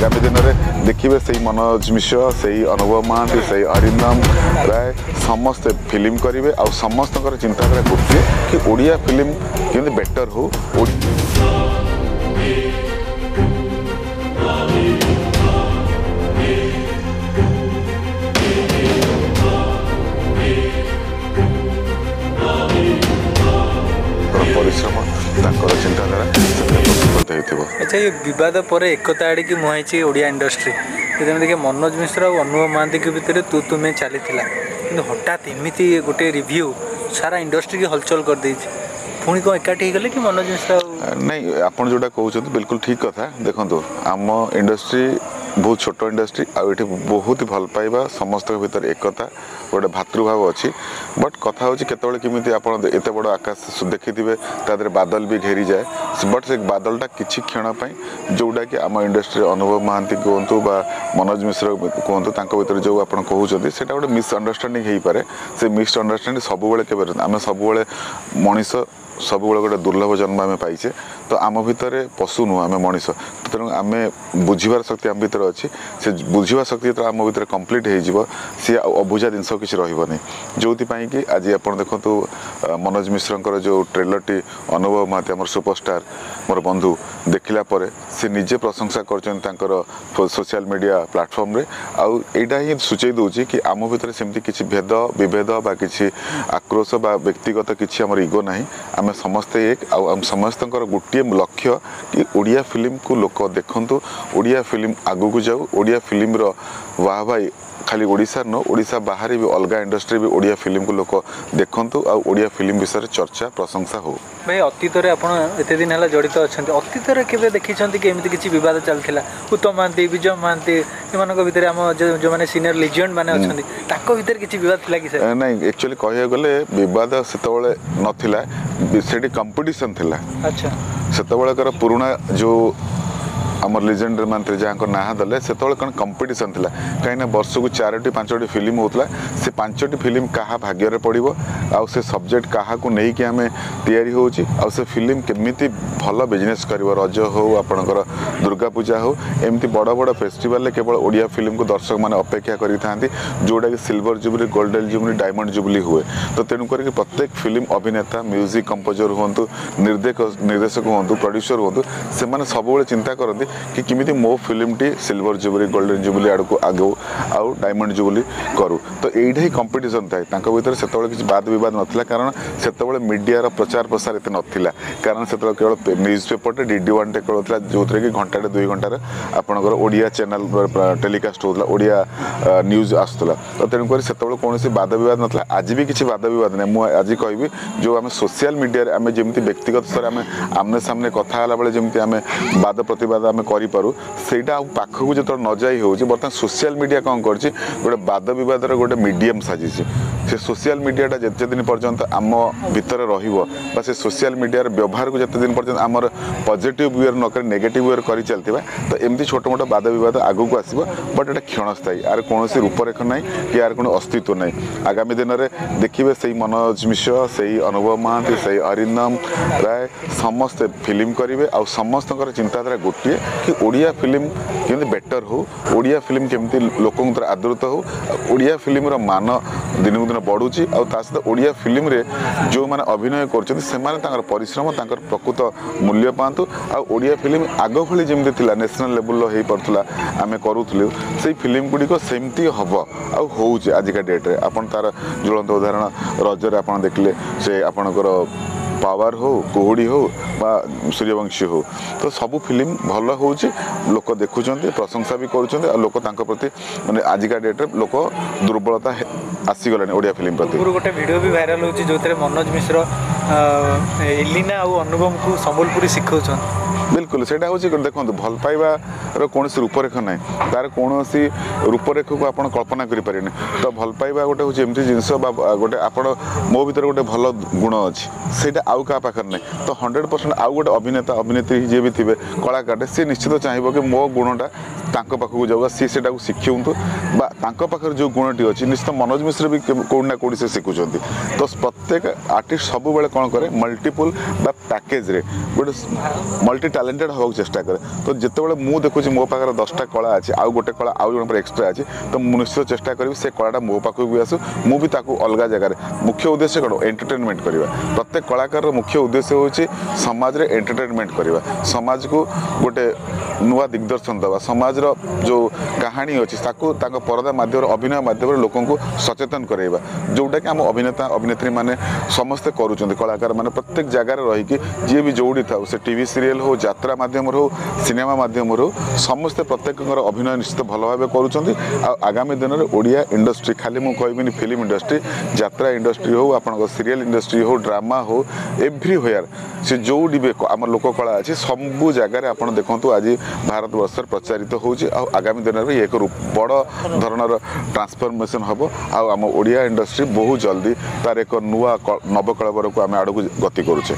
आगामी दिन में देखिए से मनोज मिश्र से अनुभव महांती से अरिंदम राय समस्ते फिल्म करेंगे आ समस्त चिंताधारा गोटे कि ओडिया फिल्म केमती बेटर हो। परिश्रम चिंताधारा प्रस्तुत। अच्छा ये विवाद पर एकता आड़ की मुहाई ओडिया इंडस्ट्री देखिए मनोज मिश्र और अनुभव महांती के भितर तू तुम्हें चली कि हठात एमती गोटे रिव्यू सारा इंडस्ट्री की हलचल कर दे पुणी कौन एकाठी गले कि मनोज मिश्र नहीं आप जोटा कहते बिल्कुल ठीक कथा देखो आम इंडस्ट्री बहुत छोट इंडस्ट्री आठ बहुत भल पाइबा समस्त भीतर एकता गोटे भातृभाव अच्छी बट कथा हूँ केतवे केमी आप एत बड़ आकाश देखिथे तादर बादल भी घेरी जाए बट से बादलटा किसी क्षण जोटा कि आम इंडस्ट्री अनुभव महांती कहतु बा मनोज मिश्र कहतु भीतर जो आप कहते से गोटे मिसअंडरस्टांडिंग हो पाए से मिसअंडरस्टांडिंग सब आम सब मनीष सब गोटे दुर्लभ जन्म आम पाइचे तो आम भितर पशु नुह आम मनीष तेणु आम बुझार शक्ति आम भीतर अच्छी से बुझा शक्ति जो आम भीतर कम्प्लीट हो सी अबुझा जिनस किसी रही जो कि आज आप देखो मनोज मिश्र जो ट्रेलर अनुभव महांती आम सुपरस्टार मोर बंधु देखला सी निजे प्रशंसा कर सोशल मीडिया प्लेटफॉर्म रे आईटा ही सूचई दूसरी कि आम भीतर सेमती किसी भेद विभेद बा किसी आक्रोश बा व्यक्तिगत किसी आम इगो ना आम समस्ते एक आम समस्त गोटे लक्ष्य कि ओडिया फिल्म को लोक देखु ओडिया फिल्म आगू को जाऊ ओडिया फिल्म रो वाह भाई खाली ओडिशा न ओडिशा बाहर भी अलग इंडस्ट्री भी ओडिया फिल्म को लोक देखु आ ओडिया फिल्म विषय चर्चा प्रशंसा हो। भाई अतीत एत दिन है जड़ित अच्छा अतीत के देखी कि किसी बद चलता उत्तम महांती विजय महांती एम भर आम जो मैंने सीनियर लिजेंड मैंने अच्छा भर किसी बद थी कि नहीं एक्चुअली कह गले बद से नाला से कंपिटिशन थिला। अच्छा से पुराना जो आमर लिजेंडर मंत्री जहाँ ना दले से कौन कंपिटिशन थिला कहीं वर्ष को 4-5 फिल्म होता से 5 फिल्म क्या भाग्य पड़ो आउ से सब्जेक्ट क्या नहीं कि आम तैयारी होची आउ से फिल्म केमिति भल बिजनेस कर रज हो आपणकर दुर्गा पूजा हो एमती बड़ बड़ फेस्टिवल केवल ओडिया फिल्म को दर्शक मैंने अपेक्षा करी जोटा कि silver jubilee golden jubilee diamond jubilee हुए तो तेणुक प्रत्येक फिल्म अभिनेता म्यूजिक कंपोजर हूँ निर्देशक हूँ प्रोड्यूसर हूँ से सब चिंता करती कि किमिति मो film T silver jubilee golden jubilee आड़ को आगो आउ डायमंड जुबली करूँ तो यही ही कंपिटिशन थाए भर से किसी वाद विवाद नाला कारण से मीडिया प्रचार प्रसार एत नाला कारण से केवल न्यूज पेपर DD1 केवल था जो थी कि घंटे 2 घंटार आपंकर ओडिया चैनल टेलीकास्ट होता ओडिया न्यूज आसूला तो तेणुक से कौन वाद विवाद नाला आज भी किसी वाद विवाद ना मुझे आज कहि जो आम सोशल मीडिया आम जमी व्यक्तिगत स्तर आम आमने सामने कथा बेले जमी आम वाद प्रतिवाद आम करूँ सेटा पाखक जो न जाई हो बर्तमान सोशल मीडिया कौन कर गोटे वाद विवाद गोटे मीडियम साजी से सोशल मीडियाटा जिते दिन पर्यंत आम भितर रहा से सोशल मीडिया व्यवहार को जिते दिन पर्यंत आमर पॉजिटिव वेयर नक नेगेटिव वेयर कर चलती तो एमती छोट मोट वाद विवाद आगू को आसो बट ये क्षणस्थायी यार कौन रूपरेख ना कि यार कौन अस्तित्व ना आगामी दिन में देखिए से मनोज मिश्र से अनुभव महांती से अरिंदम राय समस्ते फिल्म करेंगे आ समस्त चिंताधारा गोटे कि ओडिया फिल्म केमती बेटर हो ओडिया फिल्म केमती लोक आदृत हो ओडिया फिल्म मान दिन को दिन बढ़ुची आ सहित ओडिया फिल्म रे जो मैंने अभिनय कर परिश्रम प्रकृत मूल्य पातु आ ओडिया फिल्म आग भली जमी थी नेशनल लेवल हो पार्ला आम करूँ से फिल्म गुड़िक सेमती हम आजिका डेट्रे आपन तार ज्वलंत उदाहरण रजरे आप देखले से आपणकर पावर हो कुहुड़ी हो बा सूर्यवंशी हो तो सब फिल्म भल हो लोक देखुं प्रशंसा भी कर लोक प्रति माने आजिका डेट्रे लोक दुर्बलता आसीगलानी ओडिया फिल्म प्रति गोटे वीडियो भी वायरल हो जो मनोज मिश्र एलिना और अनुपम को संबलपुरी शिखा बिल्कुल से देखो भल पाइबार कौन रूपरेख ना तार कौन रूपरेख को आप कल्पना करें तो भल पाइबा गोटे हूँ एमती जिनस गोटे आप मो भर गोटे भल गुण अच्छी से आउ क्या पाखे ना तो 100% आउ गोटे अभिनेता अभिनेत्री जी भी थे कलाकार सी निश्चित चाहिए कि मो गुणटा तांको पाखକୁ जाऊ सी सेटा शिखुंतु बा तांको पाखर जो गुणटी अच्छी निश्चित मनोज मिश्र भी कौन ना कौन से शिखुंट तो प्रत्येक आर्टिस्ट सब बेले कौन करे मल्टीपल बा पैकेज रे गोटे मल्टी टैलेंटेड होगा चेष्टा करे तो जितेबाला मु देखुची मो पाखर 10टा कला अच्छी आउ गोटे कला आउ जन एक्सट्रा अच्छी तो निश्चित चेष्टा करी से कलाटा मो पाखक भी आसू मु भी ताकू अलग जगार मुख्य उद्देश्य कौन एंटरटेनमेंट करवा प्रत्येक कलाकार मुख्य उद्देश्य होची समाज रे एंटरटेनमेंट करवा समाज को गोटे नुआ दिग्दर्शन देवा समाज रो जो कहानी अच्छी ताको परदा माध्यम अभिनय माध्यम लोक को सचेतन कराइबा जोटा कि आम अभिनेता अभिनेत्री माने समस्ते करूछन्ति कलाकार माने प्रत्येक जगार रही जी भी जोड़ी था से टीवी सीरियल हो यात्रा माध्यम हो सिनेमा माध्यम हो समस्ते प्रत्येक अभिनय निश्चित भल भाव करूछन्ति आगामी दिन में ओडिया इंडस्ट्री खाली मु कहबिनी फिल्म इंडस्ट्री यात्रा इंडस्ट्री हो आपन सीरियल इंडस्ट्री हो ड्रामा हो एव्रीवेयर से जोड़ी भी आम लोक कला अच्छी सबू जगार आप देखु आज भारत वर्ष प्रचारित होची आगामी दिन में एक बड़ धरणर ट्रांसफॉर्मेशन हम आम ओडिया इंडस्ट्री बहुत जल्दी तार एक नुआ नवकलवर को आम आड़ को गति करुचे।